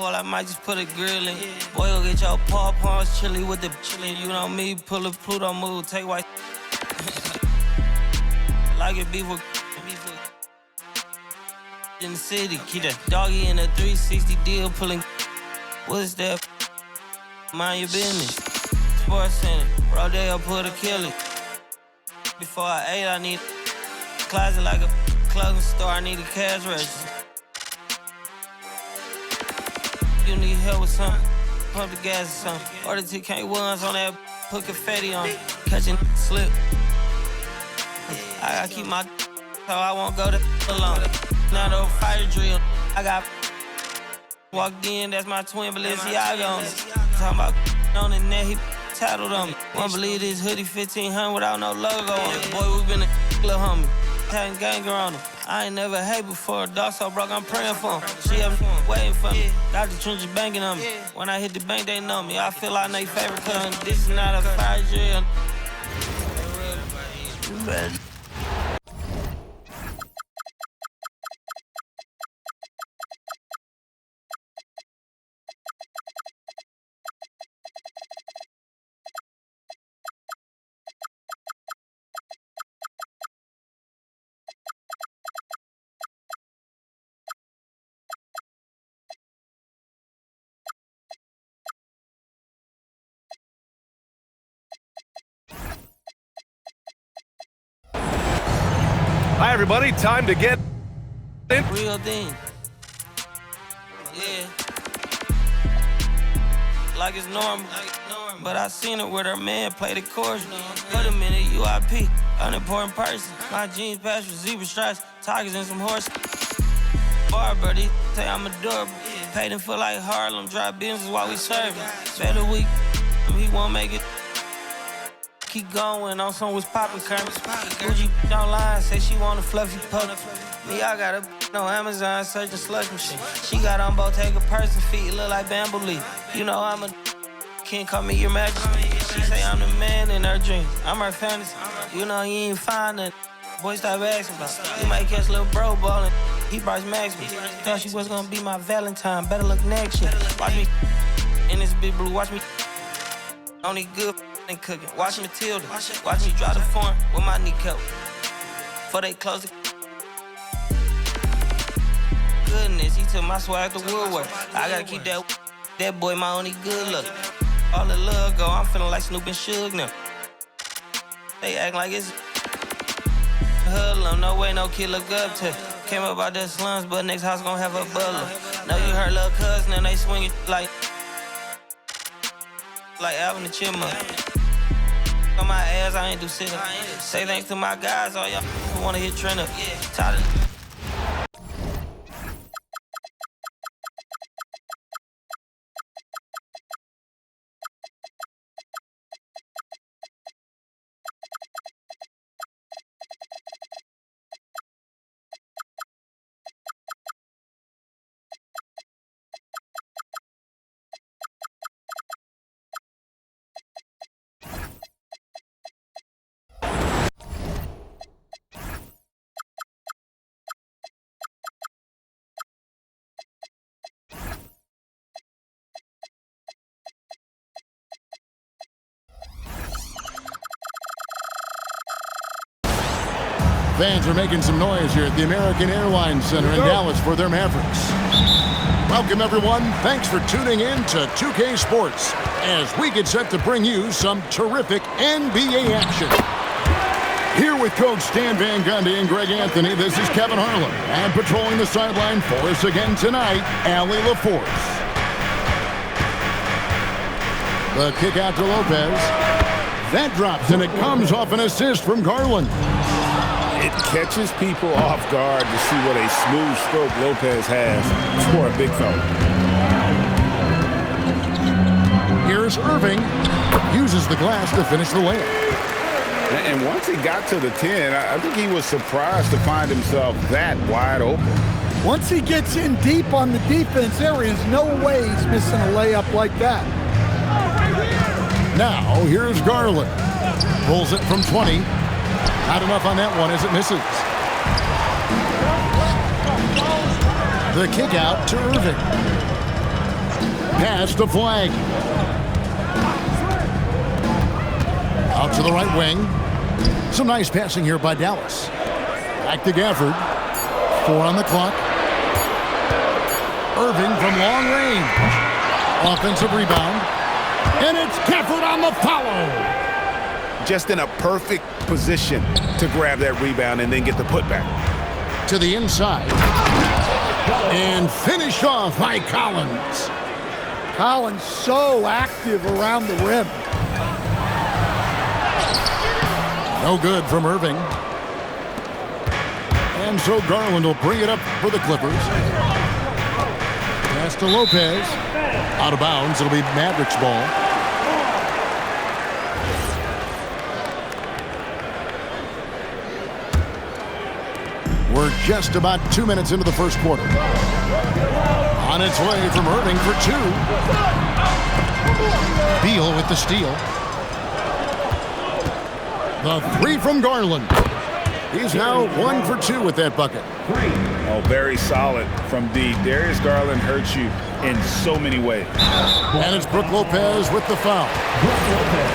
Well, I might just put a grill in. Boy, go get your pawpaws chili with the chili. You know me, pull a Pluto move, take white. Like it beef with in the city. Keep that doggy in a 360 deal, pulling. What's that? Mind your business. Sports Center, Rodeo put a kill. Before I ate, I need a closet like a clothing store. I need a cash register. You need help with something, pump the gas or something. Order TK1s on that, put confetti on it. Catching slip. I gotta keep my so I won't go to alone. Now the fire drill, I got walked in, that's my twin Balenciaga on it. Talking about on the net, he tattled on me. Won't believe this hoodie 1500 without no logo on it. Boy, we been a little homie, having ganger on him. I ain't never hate before, dog so broke, I'm praying for him. She up waiting for me, got the trenches banking on me. When I hit the bank, they know me. I feel like they favorite cousin. This is not a fire drill. Hi, everybody. Time to get in. Real thing. Yeah. Like it's normal. But I seen it with her man play the chorus. Wait a minute, UIP, unimportant person. My jeans patch with zebra stripes, tigers and some horses. Bar, buddy, say I'm adorable. Paid him for like Harlem, drive business while we serving. Better week, he won't make it. Keep going on some was poppin' Kermit. Gucci online, say she want a fluffy pup. Me, I got a no Amazon searching slush machine. She got on Bottega person feet, look like bamboo leaf. You know I'm a can't call me your majesty. She say I'm the man in her dreams. I'm her fantasy. You know he ain't fine nothing. Boy, stop asking about it. You might catch little bro ballin'. He Bryce Maxwell. Thought she was gonna be my Valentine. Better look next year. Watch me in this big blue. Watch me only good and cooking. Watch Matilda. Watch me drive the foreign with my kneecap. Before they close the goodness, he took my swag to Woodward. I gotta keep that boy my only good look. All the love go, I'm feeling like Snoop and Suge now. They act like it's hoodlum, no way no kid look up to. Came up out the slums, but next house gon' have a butler. Know you heard little cousin and they swing it like Alvin the Chipmunk. On my ass, I ain't do sit up. Say thanks to my guys, all y'all who wanna hit trend up. Tired of Fans are making some noise here at the American Airlines Center in Dallas for their Mavericks. Welcome, everyone. Thanks for tuning in to 2K Sports as we get set to bring you some terrific NBA action. Here with Coach Stan Van Gundy and Greg Anthony, this is Kevin Harlan. And patrolling the sideline for us again tonight, Allie LaForce. The kick out to Lopez. That drops, and it comes off an assist from Garland. It catches people off guard to see what a smooth stroke Lopez has for a big fella. Here's Irving. Uses the glass to finish the layup. And once he got to the 10, I think he was surprised to find himself that wide open. Once he gets in deep on the defense, there is no way he's missing a layup like that. Now, here's Garland. Pulls it from 20. Not enough on that one as it misses. The kick out to Irving. Pass to Flag. Out to the right wing. Some nice passing here by Dallas. Back to Gafford. 4 on the clock. Irving from long range. Offensive rebound. And it's Gafford on the follow. Just in a perfect position to grab that rebound and then get the putback. To the inside. And finished off by Collins. Collins so active around the rim. No good from Irving. And so Garland will bring it up for the Clippers. Pass to Lopez. Out of bounds. It'll be Mavericks ball. We're just about 2 minutes into the first quarter. On its way from Irving for 2. Beal with the steal. The 3 from Garland. He's now 1 for 2 with that bucket. Oh, very solid from D. Darius Garland hurts you in so many ways. And it's Brook Lopez with the foul.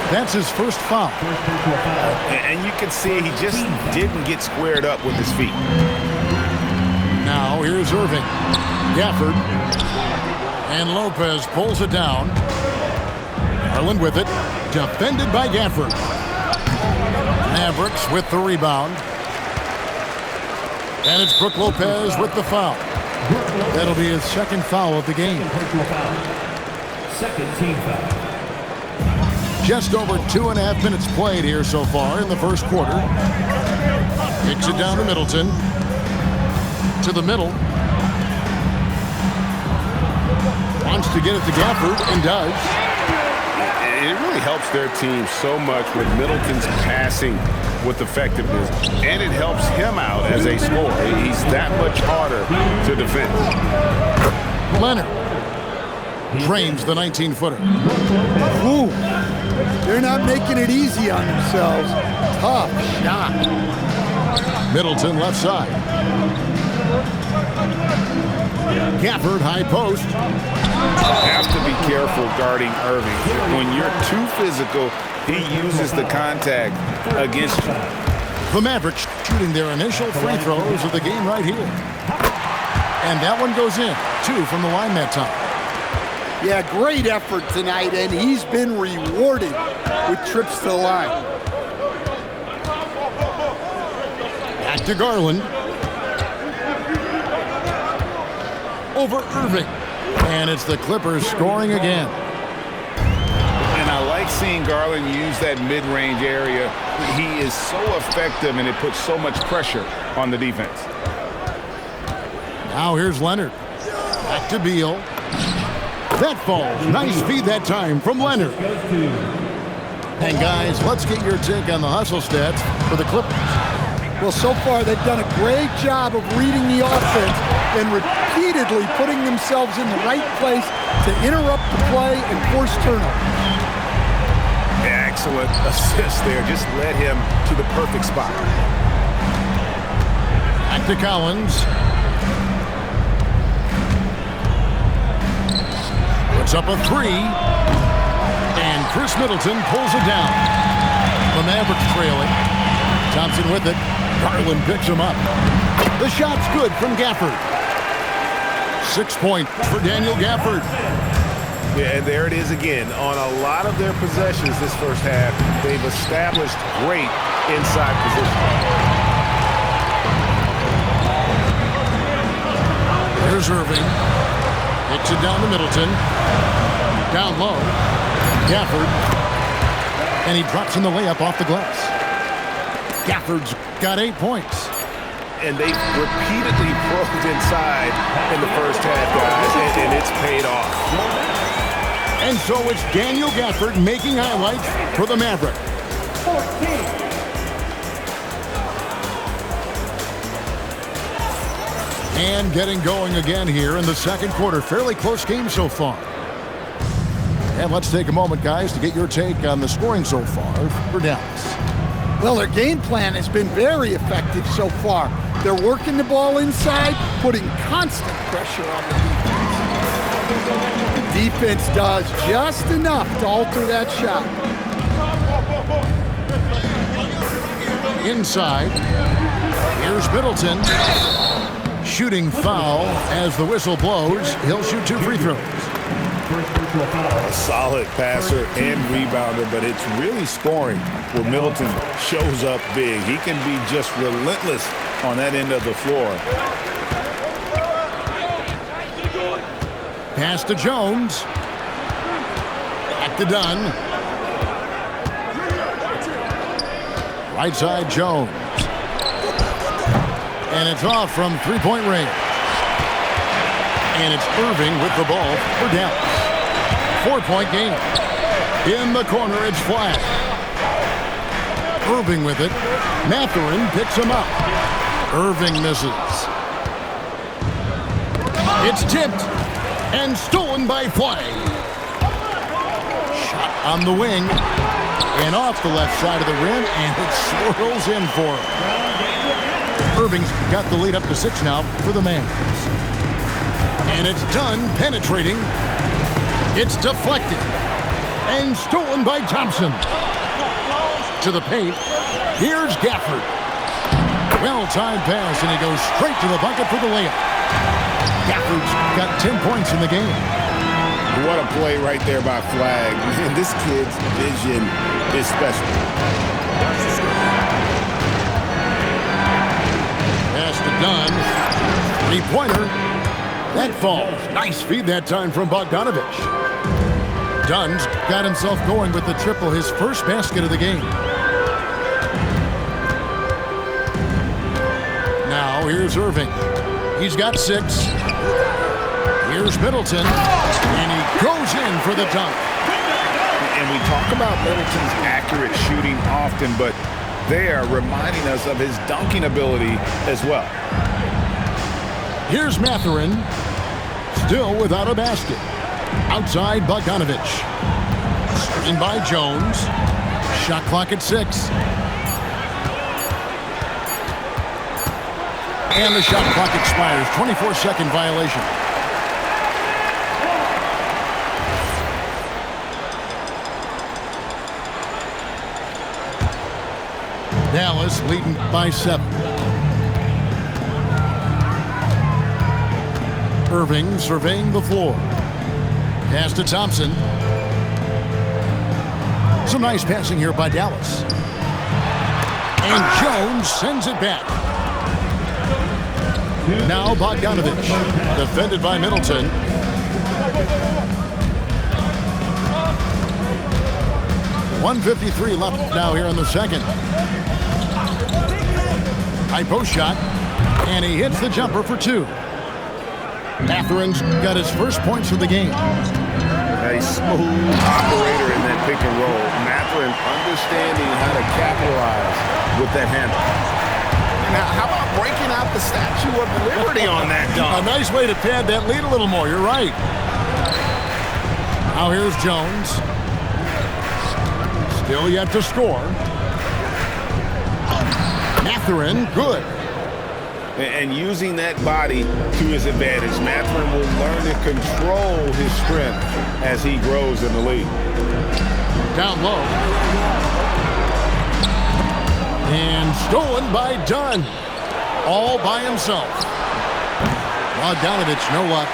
That's his first foul. And you can see he just didn't get squared up with his feet. Now here's Irving. Gafford. And Lopez pulls it down. Garland with it. Defended by Gafford. Mavericks with the rebound. And it's Brook Lopez with the foul. That'll be his second foul of the game. Second team foul. Just over 2.5 minutes played here so far in the first quarter. Kicks it down to Middleton. To the middle. Wants to get it to Gafford and does. It really helps their team so much with Middleton's passing with effectiveness, and it helps him out as a scorer. He's that much harder to defend. Leonard drains the 19-footer. Ooh, they're not making it easy on themselves. Tough shot. Middleton left side. Gafford high post. Have to be careful guarding Irving. When you're too physical, he uses the contact against you. The Mavericks shooting their initial free throws of the game right here. And that one goes in. 2 from the line that time. Yeah, great effort tonight, and he's been rewarded with trips to the line. Back to Garland. Over Irving. And it's the Clippers scoring again. And I like seeing Garland use that mid-range area. He is so effective, and it puts so much pressure on the defense. Now here's Leonard. Back to Beal. That falls. Nice feed that time from Leonard. And guys, let's get your take on the hustle stats for the Clippers. Well, so far they've done a great job of reading the offense and repeatedly putting themselves in the right place to interrupt the play and force turnovers. Excellent assist there. Just led him to the perfect spot. Back to Collins. Puts up a 3. And Chris Middleton pulls it down. The Mavericks trailing. Thompson with it. Garland picks him up. The shot's good from Gafford. 6 points for Daniel Gafford. Yeah, and there it is again. On a lot of their possessions this first half, they've established great inside position. Here's Irving. Hits it down to Middleton. Down low. Gafford. And he drops in the layup off the glass. Gafford's got 8 points. And they've repeatedly probed inside in the first half, guys, and it's paid off. And so it's Daniel Gafford making highlights for the Mavericks. 14. And getting going again here in the second quarter. Fairly close game so far. And let's take a moment, guys, to get your take on the scoring so far for Dallas. Well, their game plan has been very effective so far. They're working the ball inside, putting constant pressure on the defense. The defense does just enough to alter that shot. Inside, here's Middleton. Shooting foul as the whistle blows. He'll shoot 2 free throws. A solid passer and rebounder, but it's really scoring where Middleton shows up big. He can be just relentless on that end of the floor. Pass to Jones. Back to Dunn. Right side, Jones. And it's off from three-point range. And it's Irving with the ball for Dallas. 4-point game. In the corner, it's flat. Irving with it. Mathurin picks him up. Irving misses. It's tipped and stolen by Flagg. Shot on the wing and off the left side of the rim, and it swirls in for him. Irving's got the lead up to 6 now for the Mavs. And it's done penetrating. It's deflected and stolen by Thompson. To the paint. Here's Gafford. Well-timed pass, and he goes straight to the bucket for the layup. Gafford's got 10 points in the game. What a play right there by Flagg. Man, this kid's vision is special. Pass to Dunn. Three-pointer. That falls. Nice feed that time from Bogdanovich. Dunn's got himself going with the triple, his first basket of the game. Now here's Irving. He's got 6. Here's Middleton, and he goes in for the dunk. And we talk about Middleton's accurate shooting often, but they are reminding us of his dunking ability as well. Here's Mathurin, still without a basket. Outside, Bogdanovich. In by Jones. Shot clock at 6. And the shot clock expires. 24-second violation. Dallas leading by 7. Irving surveying the floor. Pass to Thompson. Some nice passing here by Dallas. And Jones sends it back. Now Bogdanovich, defended by Middleton. .153 left now here in the second. High post shot, and he hits the jumper for 2. Mathurin's got his first points of the game. A smooth operator in that pick and roll. Mathurin understanding how to capitalize with that handle. Now, how about breaking out the Statue of Liberty on that dunk? A nice way to pad that lead a little more. You're right. Now here's Jones. Still yet to score. Mathurin, good. And using that body to his advantage, Mathurin will learn to control his strength as he grows in the league. Down low. And stolen by Dunn. All by himself. Bogdanovich, no luck.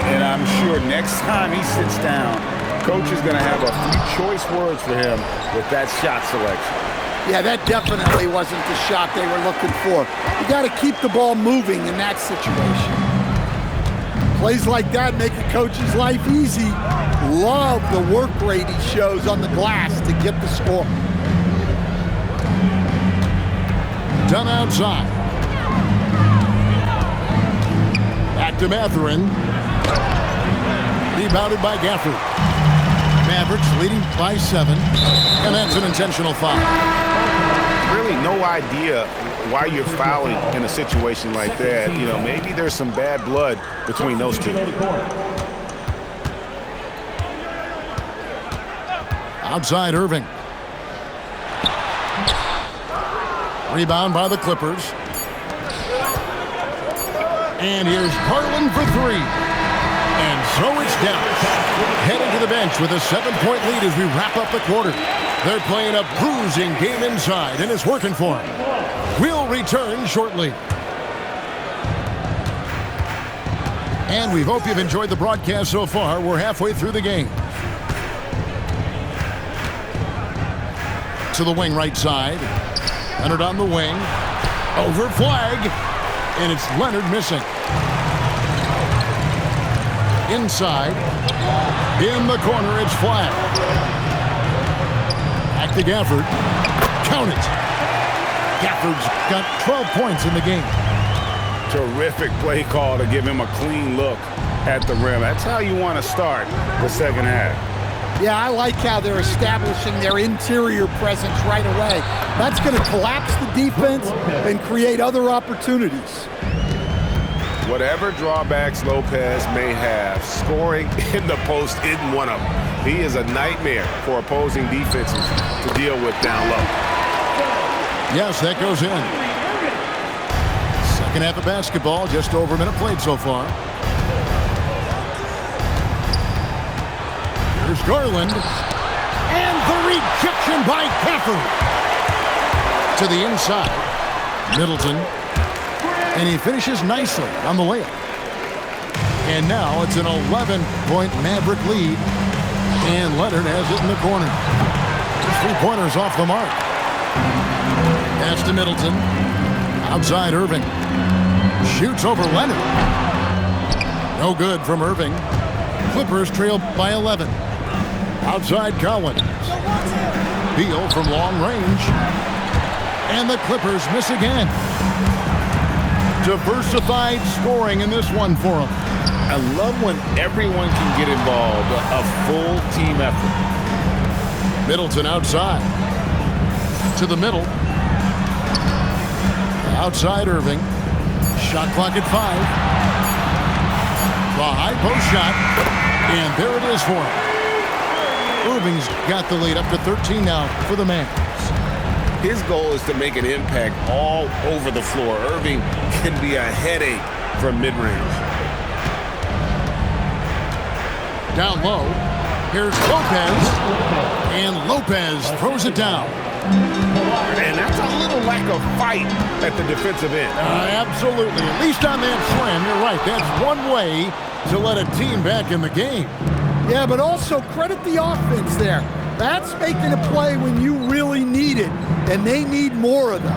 And I'm sure next time he sits down, coach is going to have a few choice words for him with that shot selection. Yeah, that definitely wasn't the shot they were looking for. You got to keep the ball moving in that situation. Plays like that make a coach's life easy. Love the work rate he shows on the glass to get the score. Dunn outside. Back to Mathurin. Rebounded by Gafford. Mavericks leading by 7. And that's an intentional foul. Really no idea why you're fouling in a situation like that. You know, maybe there's some bad blood between those two. Outside Irving. Rebound by the Clippers. And here's Garland for 3. And So it's Dallas heading to the bench with a 7-point lead as we wrap up the quarter. They're playing a bruising game inside, and it's working for them. We'll return shortly. And we hope you've enjoyed the broadcast so far. We're halfway through the game. To the wing right side. Leonard on the wing. Over flag. And it's Leonard missing. Inside. In the corner, it's flag. Back to Gafford. Count it. Gafford's got 12 points in the game. Terrific play call to give him a clean look at the rim. That's how you want to start the second half. Yeah, I like how they're establishing their interior presence right away. That's going to collapse the defense and create other opportunities. Whatever drawbacks Lopez may have, scoring in the post isn't one of them. He is a nightmare for opposing defenses to deal with down low. Yes, that goes in. Second half of basketball, just over a minute played so far. Here's Garland. And the rejection by Gafford. To the inside. Middleton. And he finishes nicely on the layup. And now it's an 11-point Maverick lead. And Leonard has it in the corner. 3-pointers off the mark. Pass to Middleton. Outside Irving. Shoots over Leonard. No good from Irving. Clippers trail by 11. Outside Collins. Beal from long range. And the Clippers miss again. Diversified scoring in this one for them. I love when everyone can get involved, a full team effort. Middleton outside. To the middle. Outside Irving. Shot clock at 5. The high post shot. And there it is for him. Irving's got the lead up to 13 now for the Mavs. His goal is to make an impact all over the floor. Irving can be a headache from mid-range. Down low. Here's Lopez. And Lopez throws it down. And that's a little lack of fight at the defensive end. Absolutely. At least on that slam, you're right. That's one way to let a team back in the game. Yeah, but also credit the offense there. That's making a play when you really need it, and they need more of those.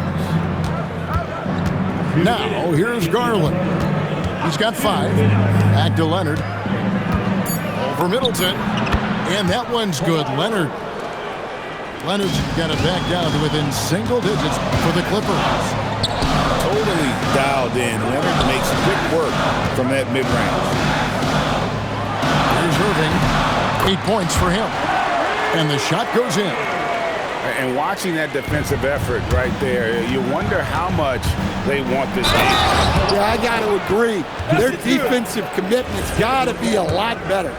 Now, here's Garland. He's got 5. Back to Leonard. Over Middleton. And that one's good. Leonard's got it back down to within single digits for the Clippers. Totally dialed in. Leonard makes quick work from that mid-range. Here's Irving. 8 points for him. And the shot goes in. And watching that defensive effort right there, you wonder how much they want this game. Yeah, I got to agree. Their defensive commitment's got to be a lot better.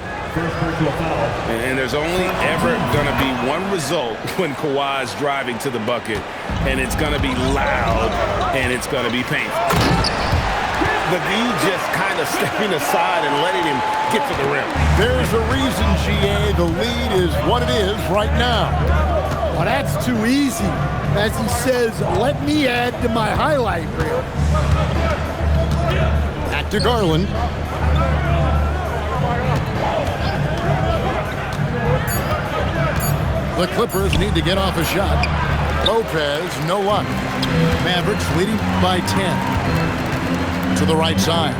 And there's only ever going to be one result when Kawhi's driving to the bucket, and it's going to be loud, and it's going to be painful. The D just kind of stepping aside and letting him get to the rim. There's a reason, GA, the lead is what it is right now. Well, that's too easy. As he says, let me add to my highlight reel. Back to Garland. The Clippers need to get off a shot. Lopez, no luck. Mavericks leading by 10. To the right side.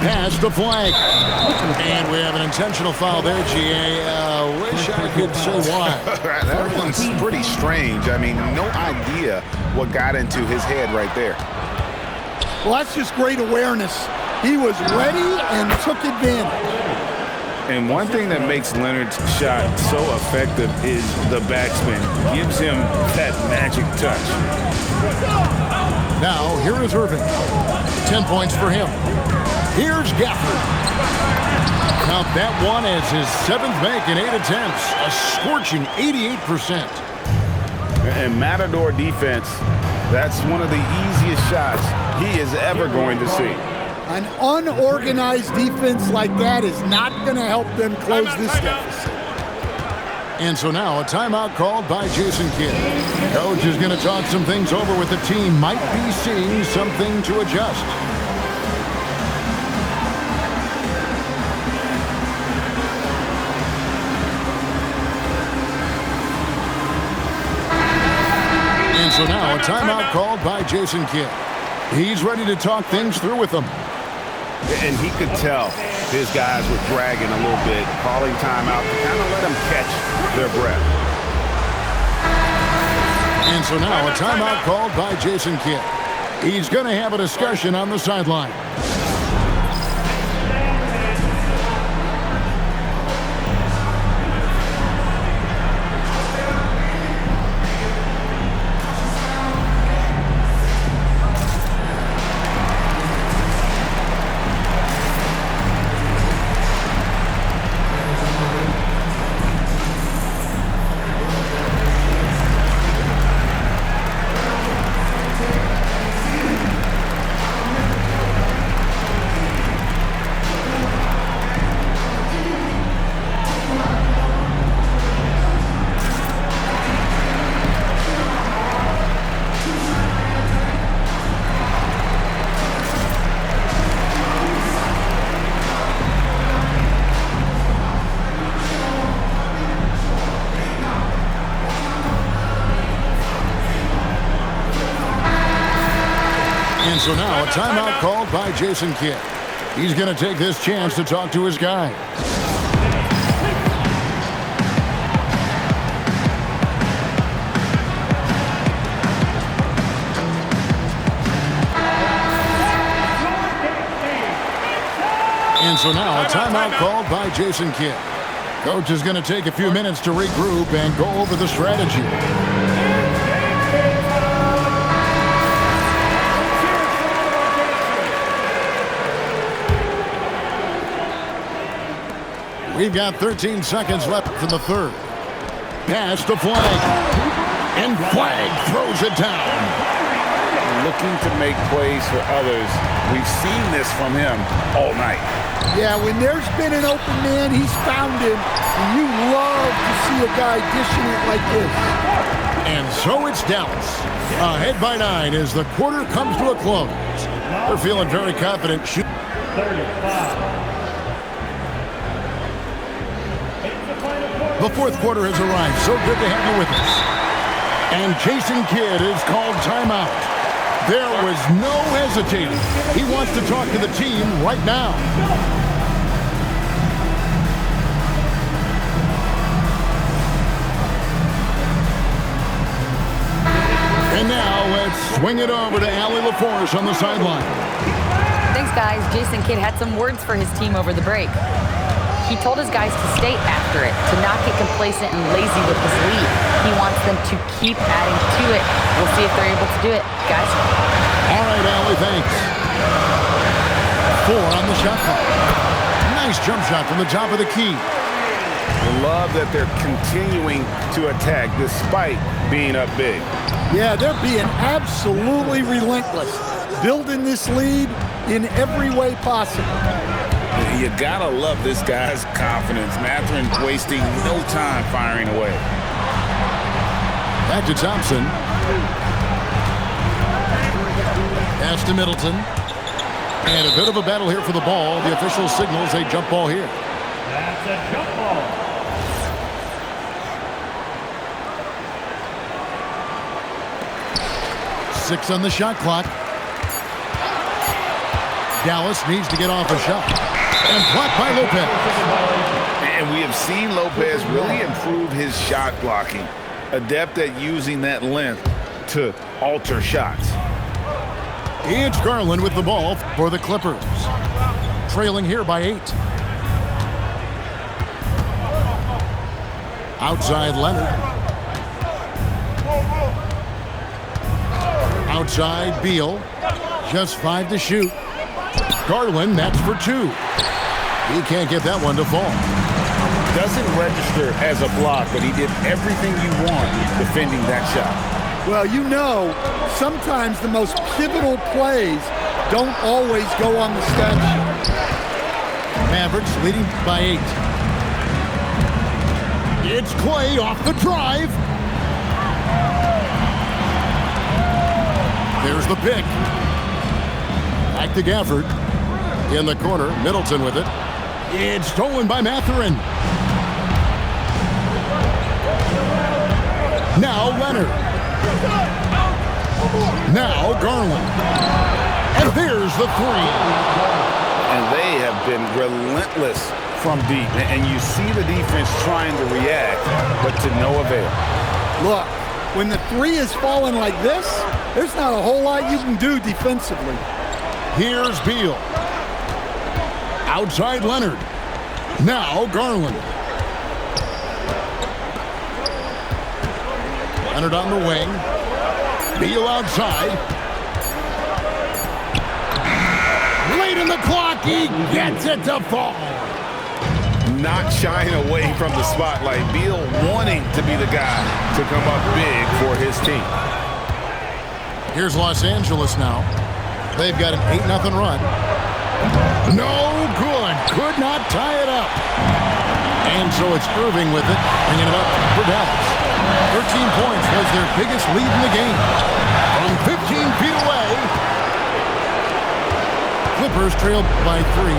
Pass to flag. And we have an intentional foul there, GA. Wish I could say why. That one's pretty strange. I mean, no idea what got into his head right there. Well, that's just great awareness. He was ready and took advantage. And one thing that makes Leonard's shot so effective is the backspin. Gives him that magic touch. Now, here is Irving. 10 points for him. Here's Gafford. Count that one as his 7th make in 8 attempts. A scorching 88%. And Matador defense, that's one of the easiest shots he is ever going to see. An unorganized defense like that is not going to help them close this deficit. And so now a timeout called by Jason Kidd. Coach is going to talk some things over with the team. Might be seeing something to adjust. And so now a timeout called by Jason Kidd. He's ready to talk things through with them. And he could tell his guys were dragging a little bit, calling timeout to kind of let them catch their breath. And so now a timeout called by Jason Kidd. He's going to have a discussion on the sideline. And so now a timeout called by Jason Kidd. He's going to take this chance to talk to his guy. And so now a timeout called by Jason Kidd. Coach is going to take a few minutes to regroup and go over the strategy. We've got 13 seconds left for the third. Pass to Flag. And Flag throws it down. Looking to make plays for others. We've seen this from him all night. Yeah, when there's been an open man, he's found him. And you love to see a guy dishing it like this. And so it's Dallas. Ahead by 9 as the quarter comes to a close. They're feeling very confident. 35. The fourth quarter has arrived. So good to have you with us. And Jason Kidd is called timeout. There was no hesitating. He wants to talk to the team right now. And now let's swing it over to Allie LaForce on the sideline. Thanks, guys. Jason Kidd had some words for his team over the break. He told his guys to stay after it, to not get complacent and lazy with this lead. He wants them to keep adding to it. We'll see if they're able to do it, guys. All right, Allie, thanks. 4 on the shot clock. Nice jump shot from the top of the key. I love that they're continuing to attack despite being up big. Yeah, they're being absolutely relentless, building this lead in every way possible. You gotta love this guy's confidence. Mathurin wasting no time firing away. Back to Thompson. Pass to Middleton. And a bit of a battle here for the ball. The official signals a jump ball here. That's a jump ball. Six on the shot clock. Dallas needs to get off a shot. And blocked by Lopez. And we have seen Lopez really improve his shot blocking. Adept at using that length to alter shots. It's Garland with the ball for the Clippers. Trailing here by 8. Outside Leonard. Outside Beal. Just 5 to shoot. Garland, that's for 2. He can't get that one to fall. Doesn't register as a block, but he did everything you want defending that shot. Well, you know, sometimes the most pivotal plays don't always go on the stretch. Mavericks leading by 8. It's Clay off the drive. There's the pick. Back to Gafford. In the corner, Middleton with it. It's stolen by Mathurin. Now Leonard. Now Garland. And there's the 3. And they have been relentless from deep. And you see the defense trying to react, but to no avail. Look, when the 3 is falling like this, there's not a whole lot you can do defensively. Here's Beal. Outside Leonard. Now Garland. Leonard on the wing. Beal outside. Late in the clock, he gets it to fall. Not shying away from the spotlight. Beal wanting to be the guy to come up big for his team. Here's Los Angeles now. They've got an 8-0 run. No good. Could not tie it up. And so it's Irving with it, bringing it up for Dallas. 13 points was their biggest lead in the game. From 15 feet away, Clippers trailed by 3.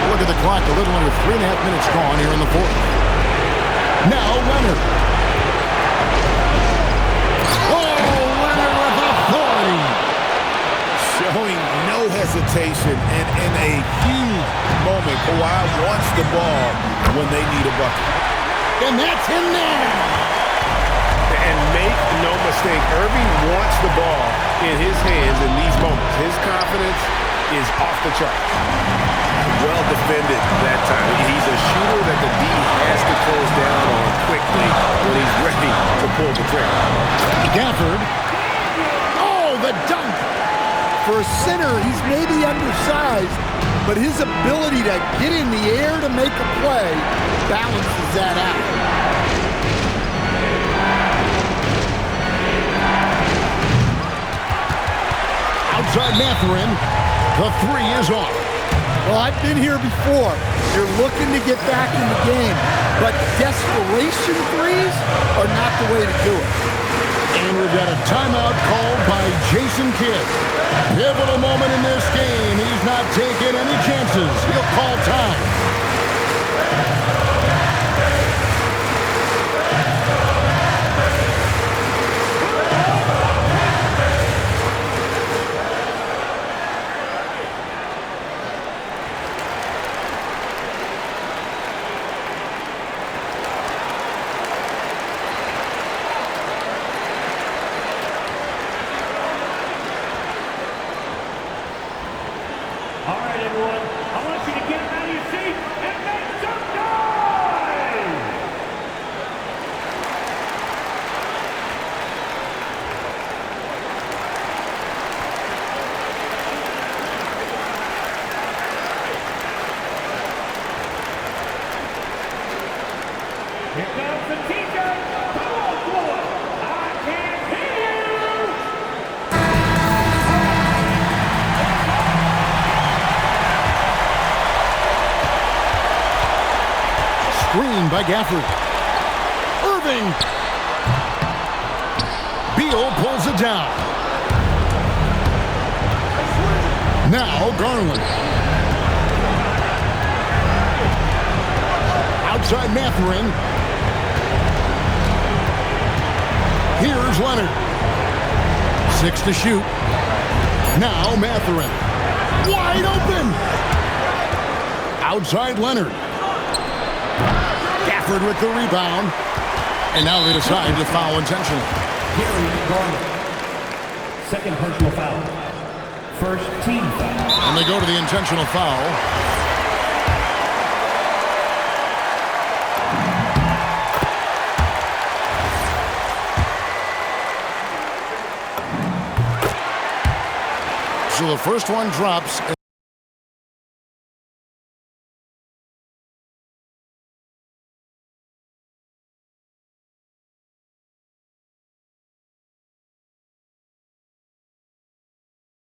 Look at the clock, a little under 3.5 minutes gone here in the 4th. Now Leonard. Showing no hesitation, and in a huge moment, Kawhi wants the ball when they need a bucket. And that's in there. And make no mistake, Irving wants the ball in his hands in these moments. His confidence is off the charts. Well defended that time. He's a shooter that the D has to close down on quickly when he's ready to pull the trigger. Gafford. Oh, the dunk. For a center, he's maybe undersized, but his ability to get in the air to make a play balances that out. Outside Mathurin, the 3 is off. Well, I've been here before. You're looking to get back in the game, but desperation threes are not the way to do it. And we've got a timeout called by Jason Kidd. Pivotal moment in this game. He's not taking any chances. He'll call time. All right, everyone. I want you to get out of your seat and make some noise! Here comes the teacher. Come on, boy. I can't hear you. Screen by Gafford. Irving. Beal pulls it down. Now Garland. Outside Mathurin. Here's Leonard. 6 to shoot. Now Mathurin. Wide open. Outside Leonard. Gafford with the rebound. And now they decide to foul intentionally. Gary Garland. Second personal foul. First team foul. And they go to the intentional foul. So the first one drops.